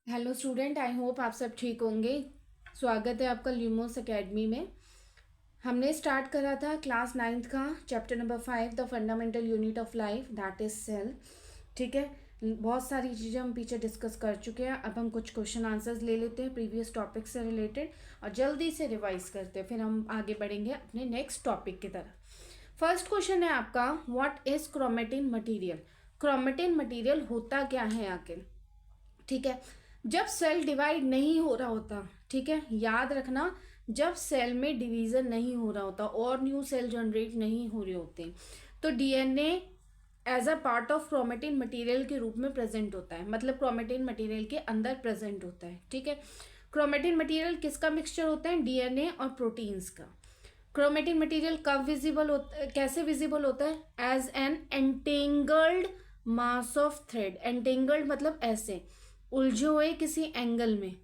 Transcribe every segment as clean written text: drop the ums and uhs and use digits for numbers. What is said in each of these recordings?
Hello student, I hope आप सब ठीक होंगे। स्वागत है आपका ल्यूमोस एकेडमी में। हमने स्टार्ट करा था क्लास 9th का chapter number 5 the fundamental unit of life that is cell. ठीक है, बहुत सारी चीज़ें हम पीछे डिस्कस कर चुके हैं। अब हम कुछ क्वेश्चन आंसर्स ले लेते हैं प्रीवियस टॉपिक से रिलेटेड और जल्दी से रिवाइज करते हैं, फिर हम आगे बढ़ेंगे अपने नेक्स्ट टॉपिक की तरफ। फर्स्ट क्वेश्चन है आपका, what is chromatin material. Chromatin material होता क्या है आखिर। ठीक है, जब सेल डिवाइड नहीं हो रहा होता, ठीक है, याद रखना, जब सेल में डिवीजन नहीं हो रहा होता और न्यू सेल जनरेट नहीं हो रहे होते तो DNA as a part of chromatin material के रूप में प्रेजेंट होता है, मतलब क्रोमेटिन मटेरियल के अंदर प्रेजेंट होता है। ठीक है, क्रोमेटिन मटेरियल किसका मिक्सचर होता है, डीएनए और प्रोटीन्स का। क्रोमेटिन मटेरियल कब विजिबल होता, कैसे विजिबल होता है, as an entangled mass of thread. Entangled मतलब ऐसे उलझे हुए किसी एंगल में,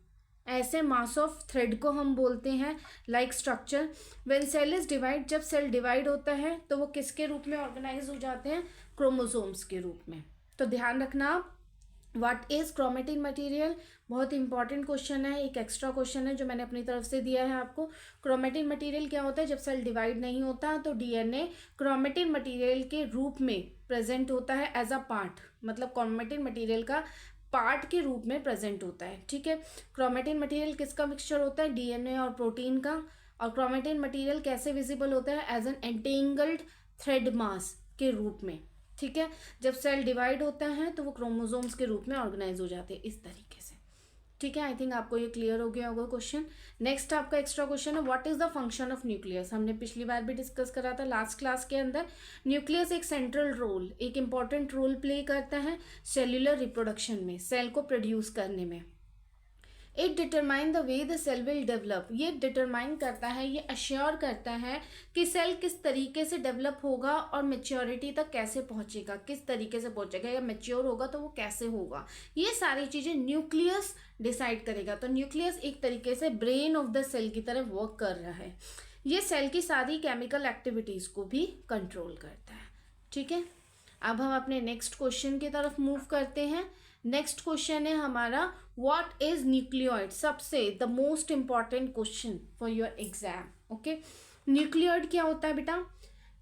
ऐसे मास ऑफ थ्रेड को हम बोलते हैं like structure. When cell is divide, जब सेल डिवाइड होता है तो वो किसके रूप में ऑर्गेनाइज हो जाते हैं, क्रोमोसोम्स के रूप में। तो ध्यान रखना आप, व्हाट इज क्रोमेटिन मटेरियल, बहुत इंपॉर्टेंट क्वेश्चन है, एक एक्स्ट्रा क्वेश्चन है जो मैंने अपनी तरफ से दिया है आपको। क्रोमेटिन मटेरियल क्या होता है, जब सेल डिवाइड नहीं होता तो डीएनए क्रोमेटिन मटेरियल के रूप में प्रेजेंट होता है एज अ पार्ट, मतलब क्रोमेटिन मटेरियल का पार्ट के रूप में प्रेजेंट होता है। ठीक है, क्रोमेटिन मटेरियल किसका मिक्सचर होता है, डीएनए और प्रोटीन का। और क्रोमेटिन मटेरियल कैसे विजिबल होता है, एज एन एंटेंगल्ड थ्रेड मास के रूप में। ठीक है, जब सेल डिवाइड होता है तो वो क्रोमोसोम्स के रूप में ऑर्गेनाइज हो जाते हैं इस तरीके से। ठीक है, आई थिंक आपको ये क्लियर हो गया होगा क्वेश्चन। नेक्स्ट आपका एक्स्ट्रा क्वेश्चन है, what is the function of nucleus. हमने पिछली बार भी डिस्कस करा था लास्ट क्लास के अंदर। न्यूक्लियस एक सेंट्रल रोल, एक इंपॉर्टेंट रोल प्ले करता है सेल्यूलर रिप्रोडक्शन में, सेल को प्रोड्यूस करने में। It determine the way the cell will develop, ये डिटरमाइन करता है, ये अश्योर करता है कि सेल किस तरीके से डेवलप होगा और मेच्योरिटी तक कैसे पहुंचेगा, किस तरीके से पहुंचेगा, या मेच्योर होगा तो वो कैसे होगा, ये सारी चीजें न्यूक्लियस डिसाइड करेगा। तो न्यूक्लियस एक तरीके से ब्रेन ऑफ द सेल की तरह वर्क कर रहा है, ये सेल की सारी केमिकल एक्टिविटीज को भी कंट्रोल करता है। ठीक है, अब हम अपने नेक्स्ट क्वेश्चन की तरफ मूव करते हैं। नेक्स्ट क्वेश्चन है हमारा, व्हाट इज न्यूक्लियोइड, सबसे the most important question for your exam. Okay, nucleoid क्या होता है बेटा,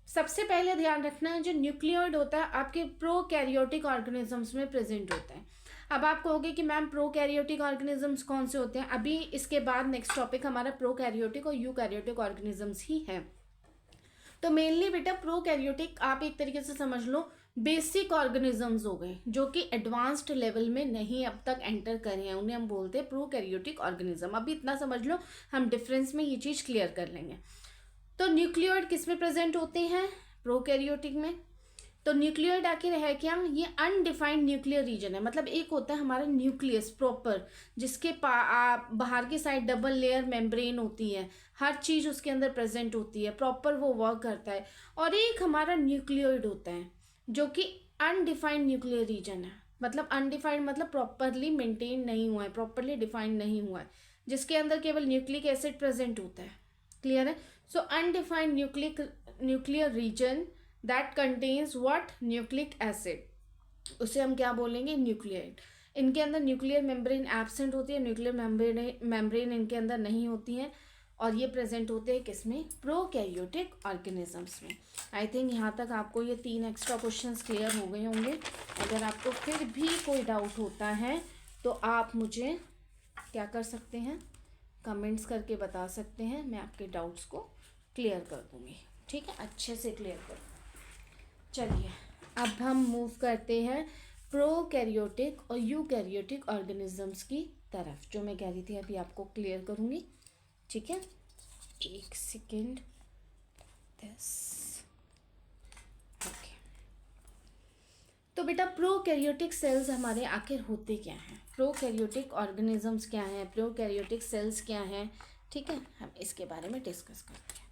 सबसे पहले ध्यान रखना है, जो न्यूक्लियोइड होता है आपके प्रोकैरियोटिक ऑर्गेनिजम्स में प्रेजेंट होता है। अब आप कहोगे कि मैम प्रोकैरियोटिक ऑर्गेनिजम्स कौन से होते हैं, अभी इसके बाद नेक्स्ट टॉपिक हमारा प्रोकैरियोटिक और यूकैरियोटिक ऑर्गेनिजम्स ही है। तो मेनली बेटा प्रोकैरियोटिक आप एक तरीके से समझ लो बेसिक ऑर्गेनिजम्स हो गए, जो कि एडवांस्ड लेवल में नहीं अब तक एंटर करे हैं, उन्हें हम बोलते हैं प्रोकैरियोटिक ऑर्गेनिज्म। अभी इतना समझ लो, हम डिफरेंस में ये चीज क्लियर कर लेंगे। तो न्यूक्लियोइड किस में प्रेजेंट होते हैं, प्रोकैरियोटिक में। तो न्यूक्लियोइड आखिर है क्या, ये अनडिफाइंड न्यूक्लियर रीजन है, मतलब एक होता है हमारा न्यूक्लियस प्रॉपर, जिसके बाहर की साइड डबल लेयर मेम्ब्रेन होती है, हर चीज उसके अंदर प्रेजेंट होती है, प्रॉपर वो वर्क करता है। और एक हमारा न्यूक्लियोइड होता है जो कि अनडिफाइंड न्यूक्लियर रीजन है, मतलब अनडिफाइंड मतलब प्रॉपरली मेंटेन नहीं हुआ है, प्रॉपरली डिफाइंड नहीं हुआ है, जिसके अंदर केवल न्यूक्लिक एसिड प्रेजेंट होता है। क्लियर है, so undefined nuclear region that contains what, nucleic acid, उसे हम क्या बोलेंगे, न्यूक्लियोइड। इनके अंदर न्यूक्लियर मेम्ब्रेन एब्सेंट होती है, न्यूक्लियर मेम्ब्रेन इनके अंदर नहीं होती है, और ये प्रेजेंट होते हैं किसमें, प्रोकैरियोटिक ऑर्गेनिजम्स में। आई थिंक यहाँ तक आपको ये 3 एक्स्ट्रा क्वेश्चंस क्लियर हो गए होंगे। अगर आपको फिर भी कोई डाउट होता है तो आप मुझे क्या कर सकते हैं, कमेंट्स करके बता सकते हैं, मैं आपके डाउट्स को क्लियर कर दूँगी। ठीक है, अच्छे से क्लियर कर दूँगी। चलिए अब हम मूव करते हैं प्रोकैरियोटिक और यूकैरियोटिक ऑर्गेनिजम्स की तरफ, जो मैं कह रही थी अभी आपको क्लियर करूँगी। ठीक है, एक सेकेंड, ओके। तो बेटा प्रोकैरियोटिक सेल्स हमारे आखिर होते क्या हैं, प्रोकैरियोटिक ऑर्गेनिजम्स क्या हैं, प्रोकैरियोटिक सेल्स क्या हैं। ठीक है, हम इसके बारे में डिस्कस करते हैं।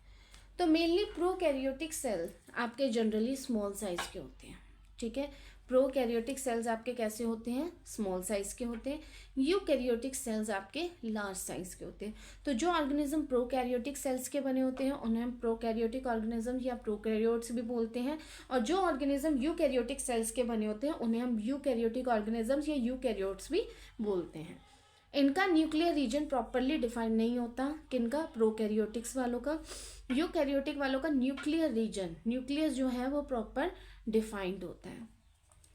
तो मेनली प्रोकैरियोटिक सेल आपके जनरली स्मॉल साइज के होते हैं। ठीक है, प्रोकैरियोटिक सेल्स आपके कैसे होते हैं, स्मॉल साइज के होते हैं। यूकैरियोटिक सेल्स आपके लार्ज साइज के होते हैं। तो जो ऑर्गेनिज्म प्रोकैरियोटिक सेल्स के बने होते हैं उन्हें हम प्रोकैरियोटिक ऑर्गेनिज्म या प्रोकैरियोट्स भी बोलते हैं, और जो ऑर्गेनिज्म यूकैरियोटिक सेल्स के बने होते हैं उन्हें हम यूकैरियोटिक ऑर्गेनिजम्स या यूकैरियोट्स भी बोलते हैं। इनका न्यूक्लियर रीजन प्रॉपरली डिफाइंड नहीं होता। किनका? प्रोकैरियोटिक्स वालों का। यूकैरियोटिक वालों का न्यूक्लियर रीजन, न्यूक्लियस जो है वो प्रॉपर डिफाइंड होता है।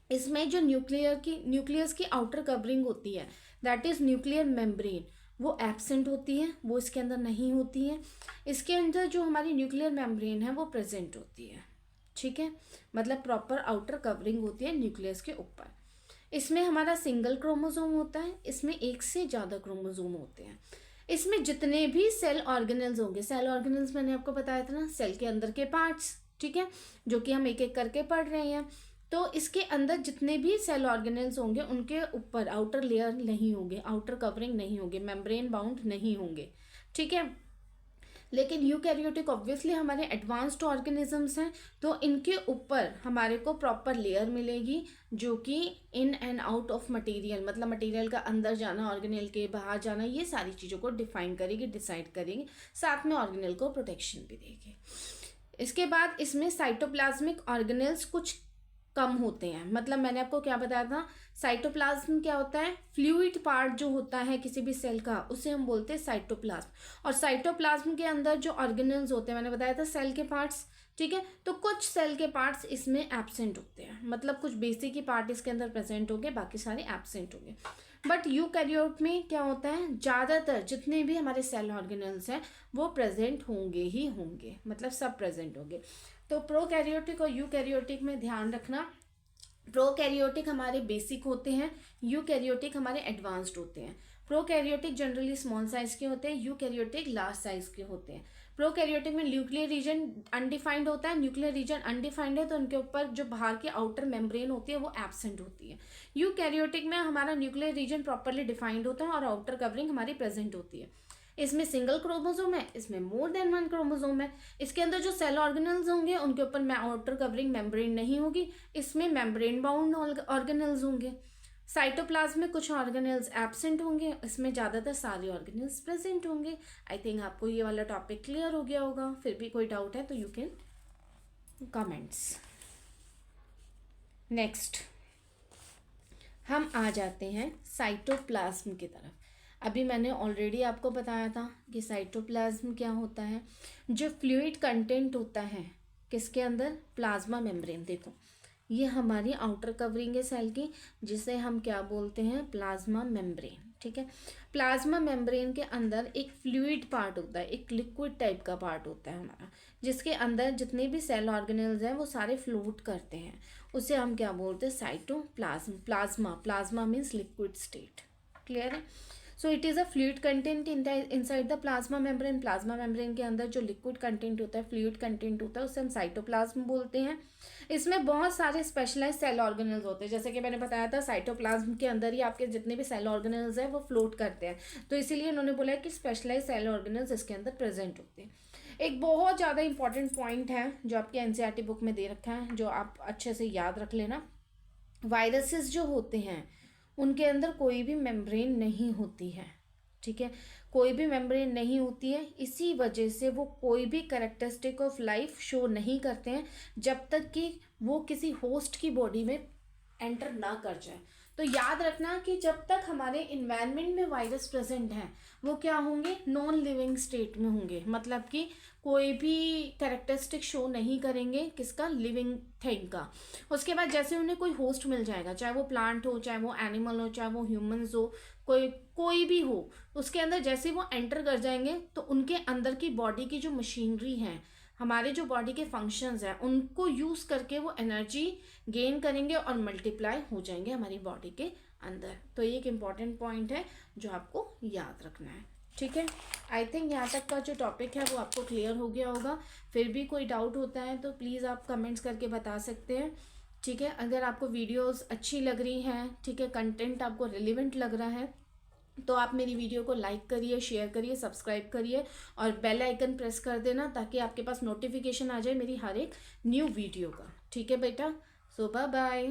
इसमें जो न्यूक्लियस की आउटर कवरिंग होती है, दैट इज न्यूक्लियर मेम्ब्रेन, वो एब्सेंट होती है, वो इसके अंदर नहीं होती है। इसके अंदर जो हमारी न्यूक्लियर मेम्ब्रेन है वो प्रेजेंट होती है, ठीक है, मतलब प्रॉपर आउटर कवरिंग होती है न्यूक्लियस के ऊपर। इसमें हमारा सिंगल क्रोमोसोम होता है, इसमें एक से ज़्यादा क्रोमोसोम होते हैं। इसमें जितने भी सेल ऑर्गेनल्स होंगे, सेल ऑर्गेनल्स मैंने आपको बताया था ना, सेल के अंदर के पार्ट्स, ठीक है, जो कि हम एक एक करके पढ़ रहे हैं। तो इसके अंदर जितने भी सेल ऑर्गेनल्स होंगे उनके ऊपर आउटर लेयर नहीं होंगे, आउटर कवरिंग नहीं होगी, मेम्ब्रेन बाउंड नहीं होंगे, ठीक है। लेकिन यूकैरियोटिक ऑब्वियसली हमारे एडवांस्ड ऑर्गेनिजम्स हैं, तो इनके ऊपर हमारे को प्रॉपर लेयर मिलेगी जो कि in and out of material, मतलब मटेरियल का अंदर जाना, ऑर्गेनेल के बाहर जाना, ये सारी चीज़ों को डिफाइन करेगी, डिसाइड करेगी, साथ में ऑर्गेनेल को प्रोटेक्शन भी देगी। इसके बाद इसमें साइटोप्लाज्मिक ऑर्गेनेल्स कुछ कम होते हैं। मतलब मैंने आपको क्या बताया था, साइटोप्लाज्म क्या होता है? फ्लूइड पार्ट जो होता है किसी भी सेल का, उसे हम बोलते हैं साइटोप्लाज्म। और साइटोप्लाज्म के अंदर जो ऑर्गेनल्स होते हैं, मैंने बताया था सेल के पार्ट्स, ठीक है। तो कुछ सेल के पार्ट्स इसमें एब्सेंट होते हैं, मतलब कुछ बेसिक ही पार्ट इसके अंदर प्रेजेंट होंगे, बाकी सारे एब्सेंट होंगे। बट यूकैरियोट में क्या होता है, ज़्यादातर जितने भी हमारे सेल ऑर्गेनल्स हैं वो प्रेजेंट होंगे ही होंगे, मतलब सब प्रेजेंट होंगे। तो प्रोकैरियोटिक और यूकैरियोटिक में ध्यान रखना, प्रोकैरियोटिक हमारे बेसिक होते हैं, यूकैरियोटिक हमारे एडवांस्ड होते हैं। प्रोकैरियोटिक जनरली स्मॉल साइज के होते हैं, यूकैरियोटिक लार्ज साइज के होते हैं। प्रोकैरियोटिक में न्यूक्लियर रीजन अनडिफाइंड होता है, न्यूक्लियर रीजन अनडिफाइंड है तो उनके ऊपर जो बाहर की आउटर मेम्ब्रेन होती है वो एब्सेंट होती है। यूकैरियोटिक में हमारा न्यूक्लियर रीजन प्रॉपरली डिफाइंड होता है और आउटर कवरिंग हमारी प्रेजेंट होती है। इसमें सिंगल क्रोमोसोम है, इसमें मोर देन वन क्रोमोसोम है। इसके अंदर जो सेल ऑर्गेनल्स होंगे उनके ऊपर आउटर कवरिंग मेम्ब्रेन नहीं होगी, इसमें मेम्ब्रेन बाउंड ऑर्गेनल्स होंगे। साइटोप्लाज्म में कुछ ऑर्गेनल्स एब्सेंट होंगे, इसमें ज़्यादातर सारे ऑर्गेनल्स प्रेजेंट होंगे। आई थिंक आपको ये वाला टॉपिक क्लियर हो गया होगा। फिर भी कोई डाउट है तो यू कैन कमेंट्स। नेक्स्ट हम आ जाते हैं साइटोप्लाज्म की तरफ। अभी मैंने ऑलरेडी आपको बताया था कि साइटोप्लाज्म क्या होता है, जो फ्लूइड कंटेंट होता है किसके अंदर, प्लाज्मा मेम्ब्रेन। देखो ये हमारी आउटर कवरिंग है सेल की, जिसे हम क्या बोलते हैं, प्लाज्मा मेम्ब्रेन, ठीक है। प्लाज्मा मेम्ब्रेन के अंदर एक फ्लूइड पार्ट होता है, एक लिक्विड टाइप का पार्ट होता है हमारा, जिसके अंदर जितने भी सेल ऑर्गेनल्स हैं वो सारे फ्लोट करते हैं, उसे हम क्या बोलते हैं, cytoplasm. Plasma means liquid state, clear है। So it is a fluid content inside the plasma membrane. Plasma membrane के अंदर जो लिक्विड कंटेंट होता है, फ्लूइड कंटेंट होता है, उसे हम साइटोप्लाज्म बोलते हैं। इसमें बहुत सारे स्पेशलाइज सेल ऑर्गेनल्स होते हैं, जैसे कि मैंने बताया था साइटोप्लाज्म के अंदर ही आपके जितने भी सेल ऑर्गेनल्स हैं वो फ्लोट करते हैं, तो इसीलिए उन्होंने बोला कि स्पेशलाइज सेल ऑर्गेनल्स इसके अंदर प्रेजेंट होते हैं। एक बहुत ज़्यादा इंपॉर्टेंट पॉइंट है जो आपके एनसीईआरटी बुक में दे रखा है, जो आप अच्छे से याद रख लेना। वायरसेस जो होते हैं उनके अंदर कोई भी मेम्ब्रेन नहीं होती है, ठीक है, कोई भी मेम्ब्रेन नहीं होती है। इसी वजह से वो कोई भी कैरेक्टरिस्टिक ऑफ लाइफ शो नहीं करते हैं जब तक कि वो किसी होस्ट की बॉडी में एंटर ना कर जाए। तो याद रखना कि जब तक हमारे इन्वायरमेंट में वायरस प्रेजेंट हैं वो क्या होंगे, नॉन लिविंग स्टेट में होंगे, मतलब कि कोई भी कैरेक्टरिस्टिक शो नहीं करेंगे किसका, लिविंग थिंग का। उसके बाद जैसे उन्हें कोई होस्ट मिल जाएगा, चाहे वो प्लांट हो, चाहे वो एनिमल हो, चाहे वो ह्यूमंस हो, कोई भी हो, उसके अंदर जैसे वो एंटर कर जाएंगे तो उनके अंदर की बॉडी की जो मशीनरी है, हमारे जो बॉडी के फंक्शंस हैं, उनको यूज़ करके वो एनर्जी गेन करेंगे और मल्टीप्लाई हो जाएंगे हमारी बॉडी के अंदर। तो ये एक इम्पॉर्टेंट पॉइंट है जो आपको याद रखना है, ठीक है। आई थिंक यहाँ तक का जो टॉपिक है वो आपको क्लियर हो गया होगा। फिर भी कोई डाउट होता है तो प्लीज़ आप कमेंट्स करके बता सकते हैं, ठीक है। अगर आपको वीडियोस अच्छी लग रही हैं, ठीक है, कंटेंट आपको रिलेवेंट लग रहा है, तो आप मेरी वीडियो को लाइक करिए, शेयर करिए, सब्सक्राइब करिए और बेल आइकन प्रेस कर देना ताकि आपके पास नोटिफिकेशन आ जाए मेरी हर एक न्यू वीडियो का, ठीक है बेटा। सो बाय बाय।